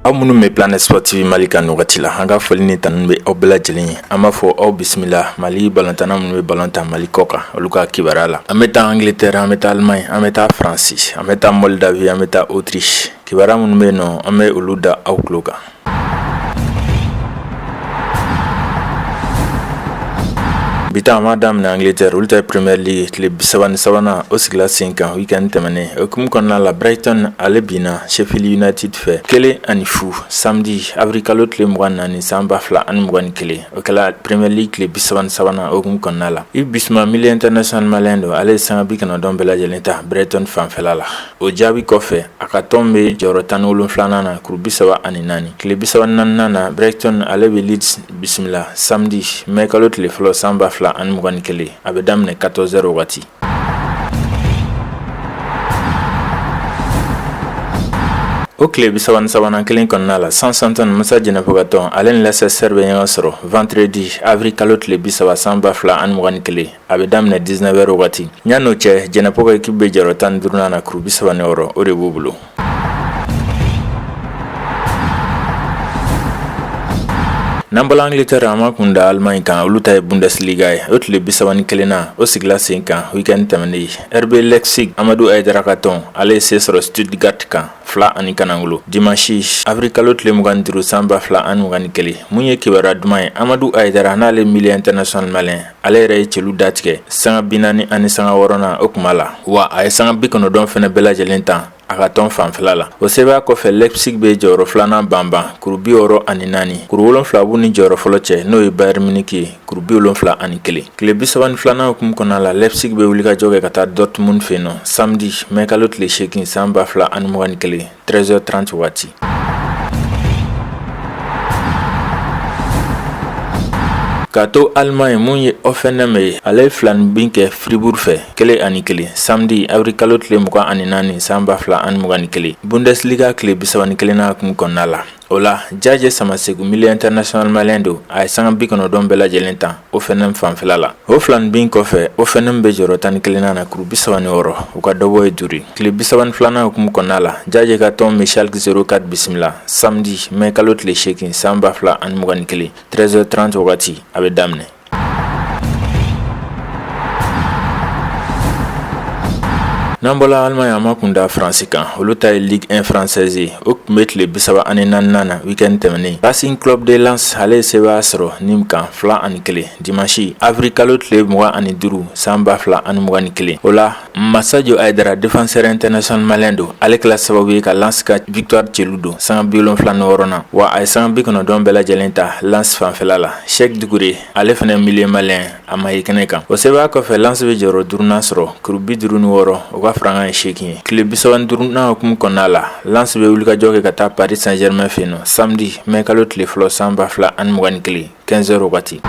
aw minnu bɛ Planet Sport TV Mali kan nin wagati la, an ka foli ni tanu bɛ aw bɛɛ lajɛlen ye. An b'a fɔ aw bisimila Mali balontanna minnu bɛ balon ta Mali kɔ kan olu ka kibaruya la. An bɛ taa Angleterre, an bɛ taa Allemagne, an bɛ taa France, an bɛ taa Moldavie, an bɛ taa Autriche. Kibaruya minnu bɛ yen nɔ an bɛ olu da aw tulo kan. Bita an b'a daminɛ Angleterre, olu ta Premier League tile 33nan o sigila sen kan weekend tɛmɛnen. Okumu kɔnɔna la Brighton ale binna Sheffield United fɛ 1-0 samedi avril kalo tile 24 san 2021. O kɛla Premier League tile 33nan okumu kɔnɔna la. Yves Bissouma milieu international malien don, ale ye sanga 90 bɛɛ lajɛlen ta Brighton fanfɛla la. O jaabi kɔfɛ a ka tɔn bɛ jɔyɔrɔ 17nan na kuru 34. Tile 34nan na Brighton ale bɛ Leeds bisimila samedi mai kalo tile fɔlɔ san 2021 a bɛ daminɛ 14h wagati. O tile 33nan kelen kɔnɔna la Southampton Musa Jɛnɛpo ka tɔn ale ni Leicester bɛ ɲɔgɔn sɔrɔ vendredi avril kalo tile 30 san 2021 a bɛ daminɛ 19h wagati. Ɲan'o cɛ Jɛnɛpo ka équipe bɛ jɔyɔrɔ 15nan na kuru 36 o de b'u bolo. N'an bɔla Angleterre an ma kun da Allemagne kan olu ta ye Bundesliga ye. O tile 31nan o sigila sen kan weekend tɛmɛnen. RB Leipzig Amadou Aïdara ka tɔn ale ye se sɔrɔ Stuttgart kan 2-0 dimanche avril kalo tile 25 san 2021. Mun ye kibaruya duman ye Amadou Aïdara n'ale milieu international malien ale yɛrɛ ye celu datigɛ sanga 40 sanga 6nan o kuma la, wa a ye sanga 90 fɛnɛ bɛɛ lajɛlen tan a ka tɔn fanfɛla la. O sɛbɛya kɔfɛ Leipzig bɛ jɔyɔrɔ 2nan banban kuru 64. Kuru 7 b'u ni jɔyɔrɔ fɔlɔ cɛ n'o ye Bayern Munich ye kuru 71. Tile 32nan hukumu kɔnɔna la Leipzig bɛ wuli ka jɔ kɛ ka taa Dortmund fɛ yen nɔ samedi mai kalo tile 8 san 2021 13h30 wagati. Ka to Allemagne mun ye Hoffenheim ye ale ye 2 kɛ Fribourg fɛ 1-1 samedi avril kalo tile 24 san 2021. Bundesliga tile 31nan hukumu kɔnɔna la. O la Jaje Samasegu milieu international malien don a ye sanga 90 bɛɛ lajɛlen tan Hoffenheim fanfɛla la. O 2 kɔfɛ Hoffenheim bɛ jɔyɔrɔ 11nan na kuru 36 u ka dɔbɔ ye duuru. Tile 32nan hukumu kɔnɔna la Jaje ka tɔn bɛ Schalke 04 bisimila samedi mai kalo tile 8 san 2021 13h30 wagati a bɛ daminɛ. N'an bɔla Allemagne an ma kun da France kan olu ta ye Ligue 1 française ye. O tun bɛ tile 34nan na weekend tɛmɛnen. Racing Club de Lens ale ye sɛbɛya sɔrɔ Nîmes kan 2-1 dimanche avril kalo tile 25 san 2021. O la Massadio Aïdara défenseur international malien don ale kɛla sababu ye ka Lens ka victoire celu don sanga 76nan, wa a ye sanga 90 bɛɛ lajɛlen ta Lens fanfɛla la. Cheikh Doucouré ale fana milieu malien a ma ye kɛnɛ kan. O sɛbɛya kɔfɛ Lens bɛ jɔyɔrɔ 5nan sɔrɔ kuru 56 o ka faranga ye 8 ye. Tile 35nan hukumu kɔnɔna la Lens bɛ wuli ka jɔ kɛ ka taa Paris Saint-Germain fɛ yen nɔ samedi mai kalo tile fɔlɔ san 2021 15h wagati.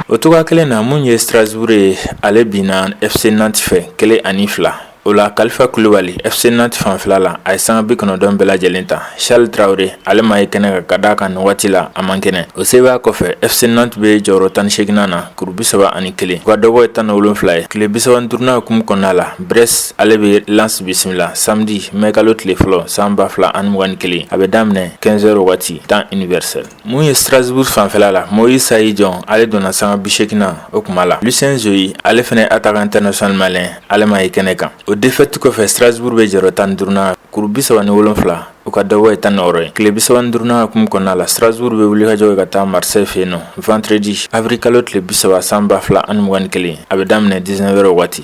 O toga kelen na mun ye Strasbourg ye ale binna FC Nantes fɛ 1-2. O la Khalifa Koulibaly FC Nantes fanfɛla la a ye sanga 90 bɛɛ lajɛlen ta. Charles Traoré ale ma ye kɛnɛ ka da kan nin waati la a man kɛnɛ. O sɛbɛya kɔfɛ FC Nantes bɛ jɔyɔrɔ 18nan na kuru 31. U ka dɔbɔ ye 17 ye. Tile 35nan hukumu kɔnɔna la Brest ale bɛ Lens bisimila samedi mai kalo tile fɔlɔ san 2021 a bɛ daminɛ 15h wagati temps universel. Mun ye Strasbourg fanfɛla la Moïse Saïd Dion ale donna sanga 80nan o kuma la. Lucien Joly ale fana attaquant international malien ale ma ye kɛnɛ kan. O défaite kɔfɛ Strasbourg bɛ jɔyɔrɔ 15nan kuru 37 u ka dɔbɔ ye 16 ye. Tile 35nan hukumu kɔnɔna la Strasbourg bɛ wuli ka jɔ ka taa Marseille fɛ yen nɔ vendredi avril kalo tile 30 san 2021 a bɛ daminɛ 19h wagati.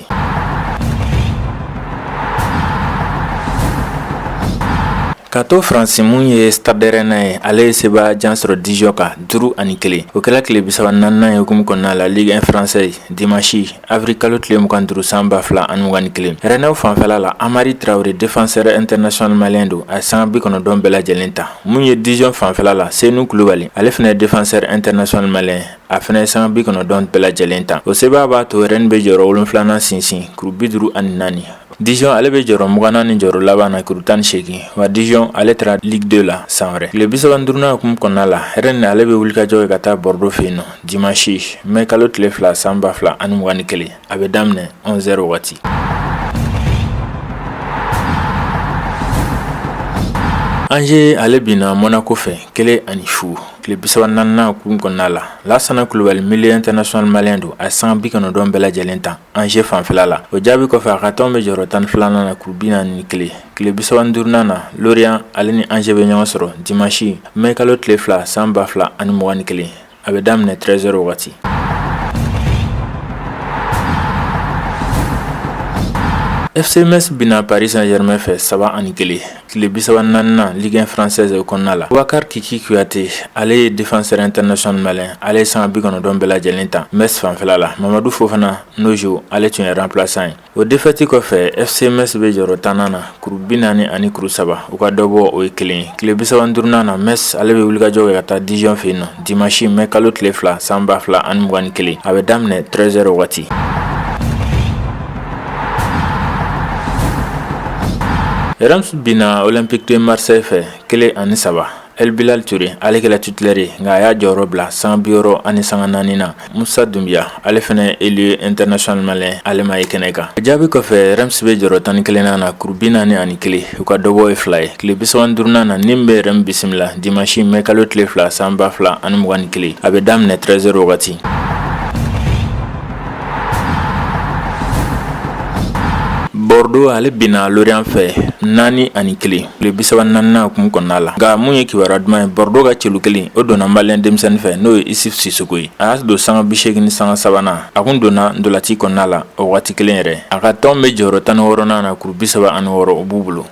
Ka to France mun ye Stade Rennais ye ale ye sɛbɛya jan sɔrɔ Dijon kan 5-1. O kɛla tile 34nan ye hukumu kɔnɔna la Ligue 1 française dimanche avril kalo tile 25 san 2021. Rennais fanfɛla la Amari Traoré défenseur international malien don a ye sanga 90 bɛɛ lajɛlen ta. Mun ye Dijon fanfɛla la Seinou Koulibaly ale fana ye défenseur international malien a fana ye sanga 90 bɛɛ lajɛlen ta. O sɛbɛya b'a to Rennes bɛ jɔyɔrɔ 7nan sinsin kuru 54. Dijon ale bɛ jɔyɔrɔ 20nan ni jɔyɔrɔ laban na kuru 18, wa Dijon ale taara Ligue 2 la san wɛrɛ. Tile 35nan hukumu kɔnɔna la Rennes ale bɛ wuli ka jɔ ka taa Bordeaux fɛ yen nɔ dimanche mai kalo tile 2 san 2021 a bɛ daminɛ 11h wagati. Angers ale bina Monaco fɛ 1-0 tile 34 kun kɔnɔna la. Lassana Coulibaly milieu international malien don a san 90 bɛɛ lajɛlen ta Angers fanfɛla la. O jaabi kɔfɛ a ka tɔn bɛ jɔyɔrɔ 12 na kuru 41 tile 35 na Lorient ale ni Angers bɛ ɲɔgɔn sɔrɔ dimanche mai kalo tile 2 san 2021 a bɛ daminɛ 13h wagati. FC Metz bina Paris Saint-Germain fɛ 3-1 tile 34 Ligue 1 française o kɔnɔna la. Boubacar Kiki Kouyaté ale ye défenseur international malien ale ye san 90 bɛɛ lajɛlen ta Metz fanfɛla la. Mamadou Fofana Nojo ale tun ye remplaçant ye. O défaite kɔfɛ FC Metz bɛ jɔyɔrɔ 10 na kuru 43 u ka dɔ bɔ o ye 1 tile 35 na Metz ale bɛ wulikajɔ kɛ ka taa Dijon fɛ yen nɔ dimanche mai kalo tile 2 san 2021 a bɛ daminɛ 13h wagati. Reims bina Olympique de Marseille fɛ 1-3 El Bilal Touré ale kɛla titulaire nka a y'a jɔyɔrɔ bila san 64 na. Moussa Doumbia ale fɛnɛ élu international malien ale ma ye kɛnɛ kan. Jaabi kɔfɛ Reims bɛ jɔyɔrɔ 11 na kuru 41 u ka dɔ bɔ ye 2 ye tile 35 na nin bɛ Reims bisimila dimanche mai kalo tile 2 san 2021 a bɛ daminɛ 13h wagati. Bordeaux ale bina Lorient fɛ 4-1 tile 34 kun kɔnɔna la. Nka mun ye kibaruya duman ye Bordeaux ka celu kelen o donna malien denmisɛnnin fɛ n'o ye Issouf Sissoko ye. A y'a don sanga 80 sanga 3nan a kun donna ndolati kɔnɔna la o waati kelen yɛrɛ. A ka tɔn bɛ jɔyɔrɔ 16 na kuru 36 o b'u bolo.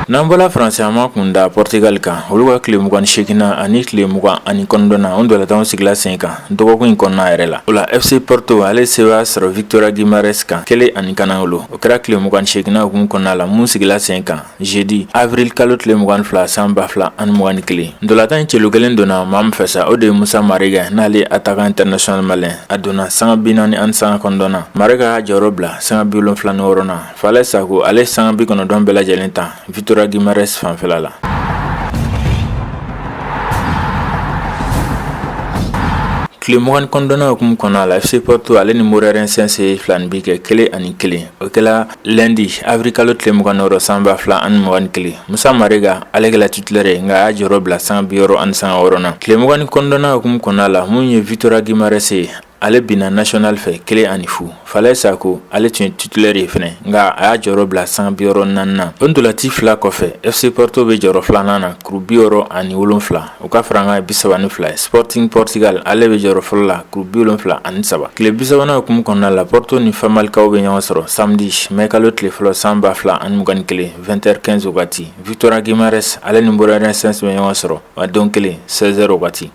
N'an bɔla Faransiyama kun da Portugal kan olu ka tile 28 ani tile 29 na o ndolantanw sigila sen kan dɔgɔkun in kɔnɔna yɛrɛ la. O la FC Porto ale se b'a sɔrɔ Victoria Guimaraes kan 1-0 o kɛra tile 28 kun kɔnɔna la mun sigila sen kan jeudi avril kalo tile 22 san 2021. Ndolantan in celu kelen donna maa min fɛ sa o de ye Moussa Mariga n'ale attaquant international malien a donna sanga 49 na. Mariga y'a jɔyɔrɔ bila sanga 76 na. Falaye Sako ale sanga 90 bɛɛ lajɛlen ta Victoria Guimaraes fanfɛla la. Tile 29 hukumu kɔnɔna la FC Porto ale ni Moreirense sense filan bi kɛ 1-1 o kɛla lundi avril kalo tile 29 san 2021. Moussa Mariga ale kɛla titulaire nka a y'a jɔyɔrɔ bila sanga 76 na. Tile 29 hukumu kɔnɔna la mun ye Victoria Guimaraes ye ale bina national fɛ 1-0. Falaye Sako ale tun ye titulaire ye fɛnɛ nka a y'a jɔyɔrɔ bila sanga 64 na. O ndolati fila kɔfɛ FC Porto bɛ jɔyɔrɔ 2nan na kuru 67 u ka faranga 32 ye. Sporting Portugal ale bɛ jɔyɔrɔ fɔlɔ la kuru 73. Tile 30 hukumu kɔnɔna la Porto ni Famalicao bɛ ɲɔgɔn sɔrɔ samedi mai kalo tile fɔlɔ san 2021 20h15 wagati. Victoria Guimaraes ale ni Moreirense bɛ ɲɔgɔn sɔrɔ a don kelen 16h wagati.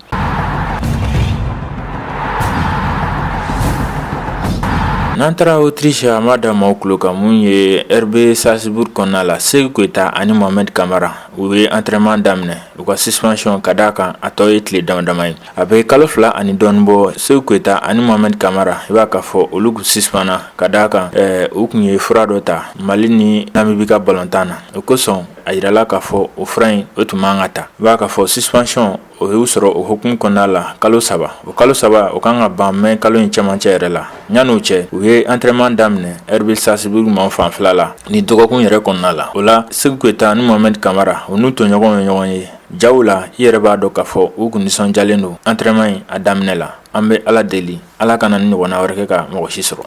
N'an taara Autriche a ma da maaw tulo kan mun ye RB Salzbourg kɔnɔna la Sekou Keita ani Mohamed Kamara u ye entraînement daminɛ u ka suspension ka d'a kan a tɔ ye tile damadama ye. A bɛ kalo 2 ani dɔɔni bɔ Sekou Keita ani Mohamed Kamara i b'a ka fɔ olu kun suspendra ka d'a kan u kun ye fura dɔ ta Mali ni Namibie ka balontan na o kosɔn a yirala k'a fɔ o fura in o tun man ka ta. I b'a ka fɔ suspension o y'u sɔrɔ o hukumu kɔnɔna la kalo 3 o kalo 3 o kan ka ban mai kalo in cɛmancɛ yɛrɛ la. Ɲan'o cɛ u ye entraînement daminɛ RB Salzbourg ma fanfɛla la ni dɔgɔkun yɛrɛ kɔnɔna la. O la Sekou Keita ni Mohamed Kamara u n'u tɔɲɔgɔnw ye ɲɔgɔn ye. Jaw la i yɛrɛ b'a dɔn k'a fɔ u kun nisɔndiyalen don entraînement in a daminɛ la. An bɛ Ala deli Ala kana ni ɲɔgɔnna wɛrɛ kɛ ka mɔgɔ si sɔrɔ.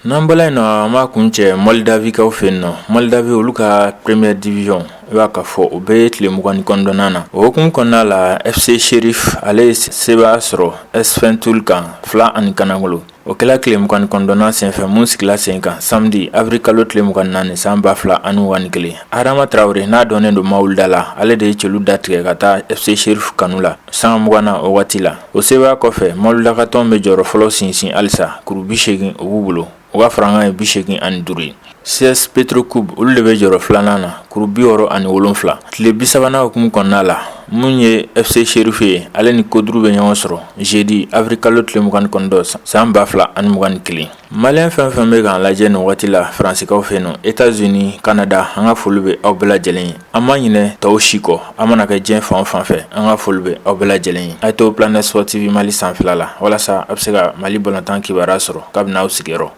N'an bɔla yen nɔ an b'a kun cɛ Moldavie kaw fɛ yen nɔ. Moldavie olu ka première division i b'a ka fɔ o bɛɛ ye tile 29 na. O hukumu kɔnɔna la FC Sheriff ale se b'a sɔrɔ Sfaxien kan 2-0. O kɛla tile 29 senfɛ mun sigila sen kan samedi avril kalo tile 24 san 2021. Adama Traoré n'a dɔnnen don Mawulda la ale de ye celu datigɛ ka taa FC Sheriff kanu la sanga 20 na o waati la. O seba kɔfɛ Mawulda ka tɔn bɛ jɔyɔrɔ fɔlɔ sinsin halisa kuru 80 o b'u bolo. U ka faranga ye 85 ye. CS Petrocube olu de bɛ jɔyɔrɔ filanan na kuru 67. Tile 30nan hukumu kɔnɔna la mun ye FC Sheriff ye ale ni Koduru bɛ ɲɔgɔn sɔrɔ jeudi avril kalo tile 29 san 2021. Malien fɛn fɛn bɛ k'an lajɛ nin waati la Faransikaw fɛ yen États-Unis, Canada, an ka foli bɛ aw bɛɛ lajɛlen ye. An ma ɲinɛ tɔw si kɔ, an mana kɛ diɲɛ fan o fan fɛ, an ka foli bɛ aw bɛɛ lajɛlen ye. A' ye to Planet Sport TV Mali sanfɛla la walasa a bɛ se ka Mali balontan kibaruya sɔrɔ kabini aw sigiyɔrɔ.